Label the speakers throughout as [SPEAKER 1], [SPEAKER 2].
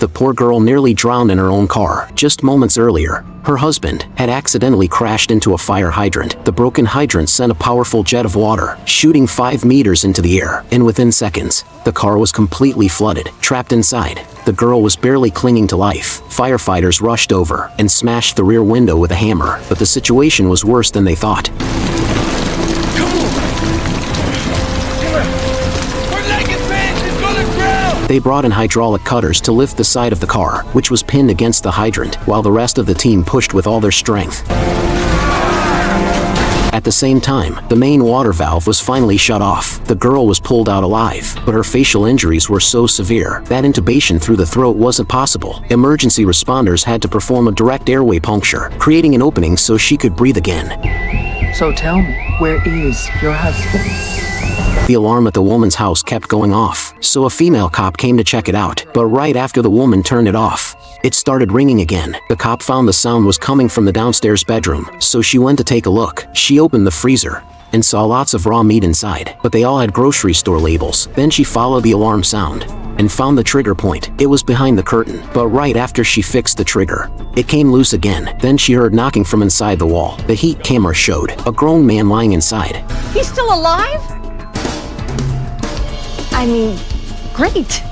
[SPEAKER 1] The poor girl nearly drowned in her own car. Just moments earlier, her husband had accidentally crashed into a fire hydrant. The broken hydrant sent a powerful jet of water, shooting 5 meters into the air, and within seconds, the car was completely flooded. Trapped inside, the girl was barely clinging to life. Firefighters rushed over and smashed the rear window with a hammer, but the situation was worse than they thought. They brought in hydraulic cutters to lift the side of the car, which was pinned against the hydrant, while the rest of the team pushed with all their strength. At the same time, the main water valve was finally shut off. The girl was pulled out alive, but her facial injuries were so severe that intubation through the throat wasn't possible. Emergency responders had to perform a direct airway puncture, creating an opening so she could breathe again.
[SPEAKER 2] So tell me, where is your husband?
[SPEAKER 1] The alarm at the woman's house kept going off, so a female cop came to check it out, but right after the woman turned it off, it started ringing again. The cop found the sound was coming from the downstairs bedroom, so she went to take a look. She opened the freezer and saw lots of raw meat inside, but they all had grocery store labels. Then she followed the alarm sound and found the trigger point. It was behind the curtain, but right after she fixed the trigger, it came loose again. Then she heard knocking from inside the wall. The heat camera showed a grown man lying inside.
[SPEAKER 3] He's still alive? I mean, great.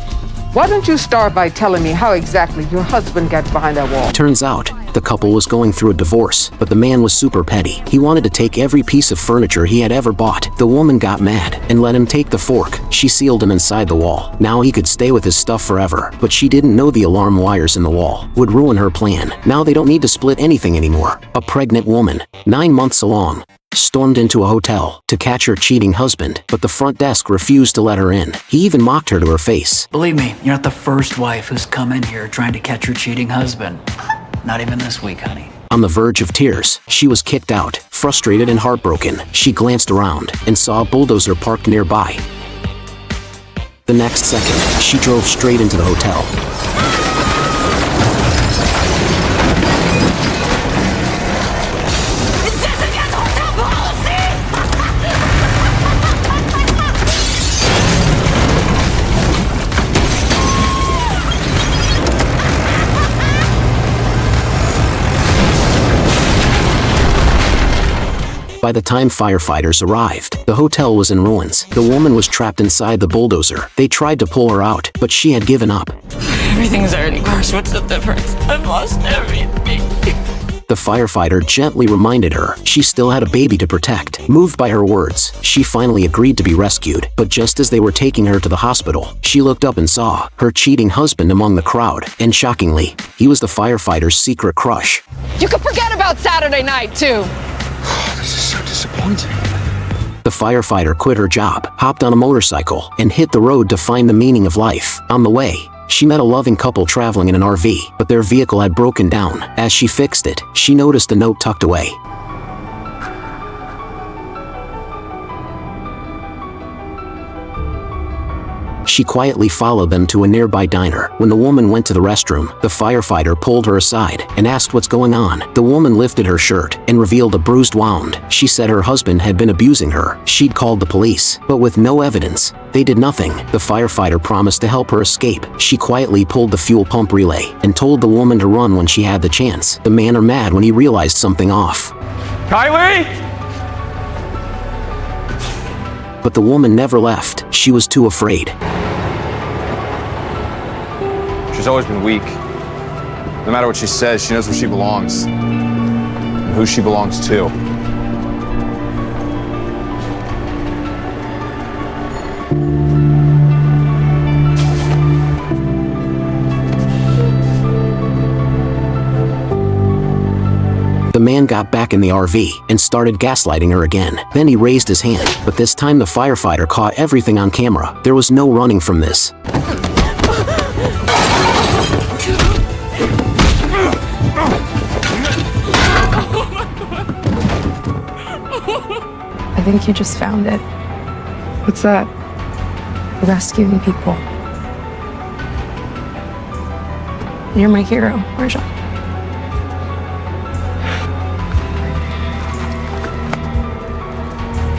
[SPEAKER 2] Why don't you start by telling me how exactly your husband got behind that wall?
[SPEAKER 1] Turns out, the couple was going through a divorce, but the man was super petty. He wanted to take every piece of furniture he had ever bought. The woman got mad and let him take the fork. She sealed him inside the wall. Now he could stay with his stuff forever, but she didn't know the alarm wires in the wall would ruin her plan. Now they don't need to split anything anymore. A pregnant woman, 9 months along, stormed into a hotel to catch her cheating husband, but the front desk refused to let her in. He even mocked her to her face.
[SPEAKER 4] Believe me, you're not the first wife who's come in here trying to catch her cheating husband. Not even this week, honey.
[SPEAKER 1] On the verge of tears, she was kicked out. Frustrated and heartbroken, she glanced around and saw a bulldozer parked nearby. The next second, she drove straight into the hotel. By the time firefighters arrived, the hotel was in ruins. The woman was trapped inside the bulldozer. They tried to pull her out, but she had given up.
[SPEAKER 5] Everything's already crashed. What's the difference? I've lost everything.
[SPEAKER 1] The firefighter gently reminded her she still had a baby to protect. Moved by her words, she finally agreed to be rescued. But just as they were taking her to the hospital, she looked up and saw her cheating husband among the crowd. And shockingly, he was the firefighter's secret crush.
[SPEAKER 3] You can forget about Saturday night, too.
[SPEAKER 6] This is so disappointing.
[SPEAKER 1] The firefighter quit her job, hopped on a motorcycle, and hit the road to find the meaning of life. On the way, she met a loving couple traveling in an RV, but their vehicle had broken down. As she fixed it, she noticed a note tucked away. She quietly followed them to a nearby diner. When the woman went to the restroom, the firefighter pulled her aside and asked what's going on. The woman lifted her shirt and revealed a bruised wound. She said her husband had been abusing her. She'd called the police, but with no evidence, they did nothing. The firefighter promised to help her escape. She quietly pulled the fuel pump relay and told the woman to run when she had the chance. The man was mad when he realized something off.
[SPEAKER 6] Kylie?
[SPEAKER 1] But the woman never left. She was too afraid.
[SPEAKER 6] She's always been weak. No matter what she says, she knows where she belongs. And who she belongs to.
[SPEAKER 1] The man got back in the RV and started gaslighting her again. Then he raised his hand, but this time the firefighter caught everything on camera. There was no running from this.
[SPEAKER 7] I think you just found it.
[SPEAKER 2] What's that?
[SPEAKER 7] Rescuing people. You're my hero, Marja.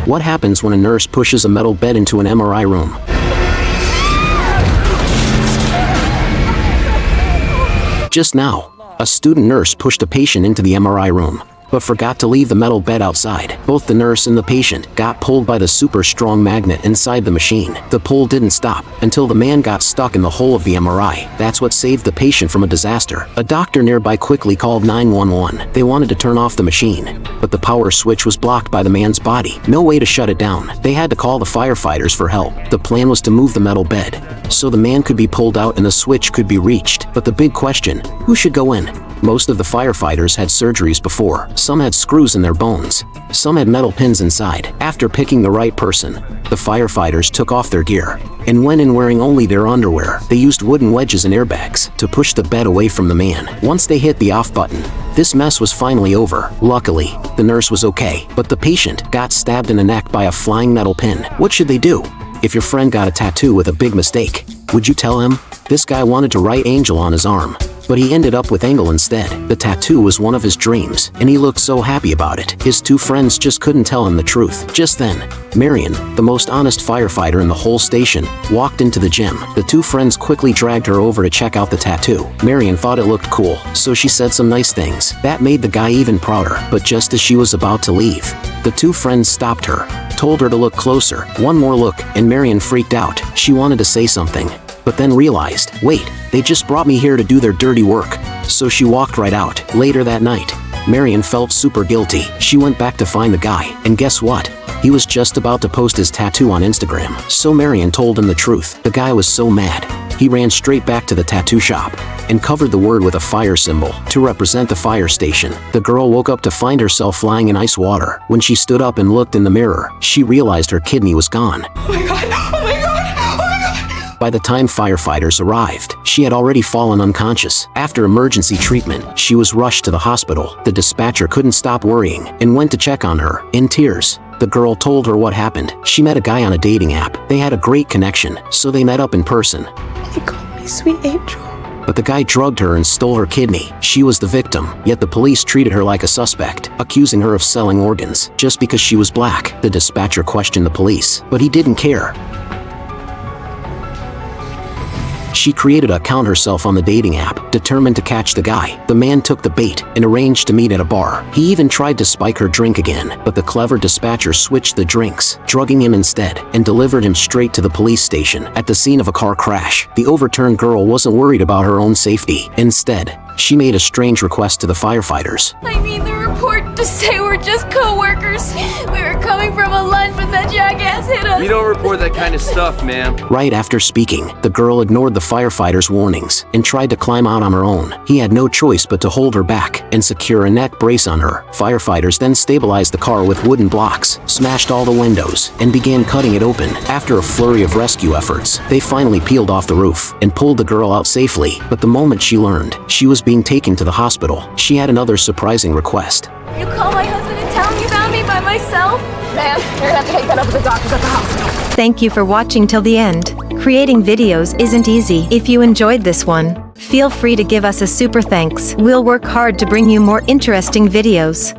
[SPEAKER 1] What happens when a nurse pushes a metal bed into an MRI room? Just now, a student nurse pushed a patient into the MRI room, but forgot to leave the metal bed outside. Both the nurse and the patient got pulled by the super strong magnet inside the machine. The pull didn't stop until the man got stuck in the hole of the MRI. That's what saved the patient from a disaster. A doctor nearby quickly called 911. They wanted to turn off the machine, but the power switch was blocked by the man's body. No way to shut it down. They had to call the firefighters for help. The plan was to move the metal bed so the man could be pulled out and the switch could be reached. But the big question, who should go in? Most of the firefighters had surgeries before. Some had screws in their bones. Some had metal pins inside. After picking the right person, the firefighters took off their gear and went in wearing only their underwear. They used wooden wedges and airbags to push the bed away from the man. Once they hit the off button, this mess was finally over. Luckily, the nurse was okay, but the patient got stabbed in the neck by a flying metal pin. What should they do? If your friend got a tattoo with a big mistake, would you tell him? This guy wanted to write Angel on his arm, but he ended up with Engel instead. The tattoo was one of his dreams, and he looked so happy about it. His two friends just couldn't tell him the truth. Just then, Marion, the most honest firefighter in the whole station, walked into the gym. The two friends quickly dragged her over to check out the tattoo. Marion thought it looked cool, so she said some nice things. That made the guy even prouder, but just as she was about to leave, the two friends stopped her, told her to look closer. One more look, and Marion freaked out. She wanted to say something, but then realized, wait, they just brought me here to do their dirty work. So she walked right out. Later that night, Marion felt super guilty. She went back to find the guy, and guess what? He was just about to post his tattoo on Instagram. So Marion told him the truth. The guy was so mad, he ran straight back to the tattoo shop and covered the word with a fire symbol to represent the fire station. The girl woke up to find herself lying in ice water. When she stood up and looked in the mirror, she realized her kidney was gone.
[SPEAKER 5] Oh my god! Oh my god! Oh my god!
[SPEAKER 1] By the time firefighters arrived, she had already fallen unconscious. After emergency treatment, she was rushed to the hospital. The dispatcher couldn't stop worrying and went to check on her. In tears, the girl told her what happened. She met a guy on a dating app. They had a great connection, so they met up in person.
[SPEAKER 7] He called me sweet angel.
[SPEAKER 1] But the guy drugged her and stole her kidney. She was the victim, yet the police treated her like a suspect, accusing her of selling organs just because she was black. The dispatcher questioned the police, but he didn't care. She created an account herself on the dating app, determined to catch the guy. The man took the bait and arranged to meet at a bar. He even tried to spike her drink again, but the clever dispatcher switched the drinks, drugging him instead, and delivered him straight to the police station. At the scene of a car crash, the overturned girl wasn't worried about her own safety. Instead, she made a strange request to the firefighters.
[SPEAKER 8] I mean, the report to say we're just co-workers. We were coming from a lunch, but that jackass hit us.
[SPEAKER 9] We don't report that kind of stuff, ma'am.
[SPEAKER 1] Right after speaking, the girl ignored the firefighters' warnings and tried to climb out on her own. He had no choice but to hold her back and secure a neck brace on her. Firefighters then stabilized the car with wooden blocks, smashed all the windows, and began cutting it open. After a flurry of rescue efforts, they finally peeled off the roof and pulled the girl out safely. But the moment she learned she was being taken to the hospital, she had another surprising request.
[SPEAKER 8] You call my husband and tell him you found me by myself?
[SPEAKER 3] Man, you're gonna have to take that up with the doctors at the hospital.
[SPEAKER 10] Thank you for watching till the end. Creating videos isn't easy. If you enjoyed this one, feel free to give us a super thanks. We'll work hard to bring you more interesting videos.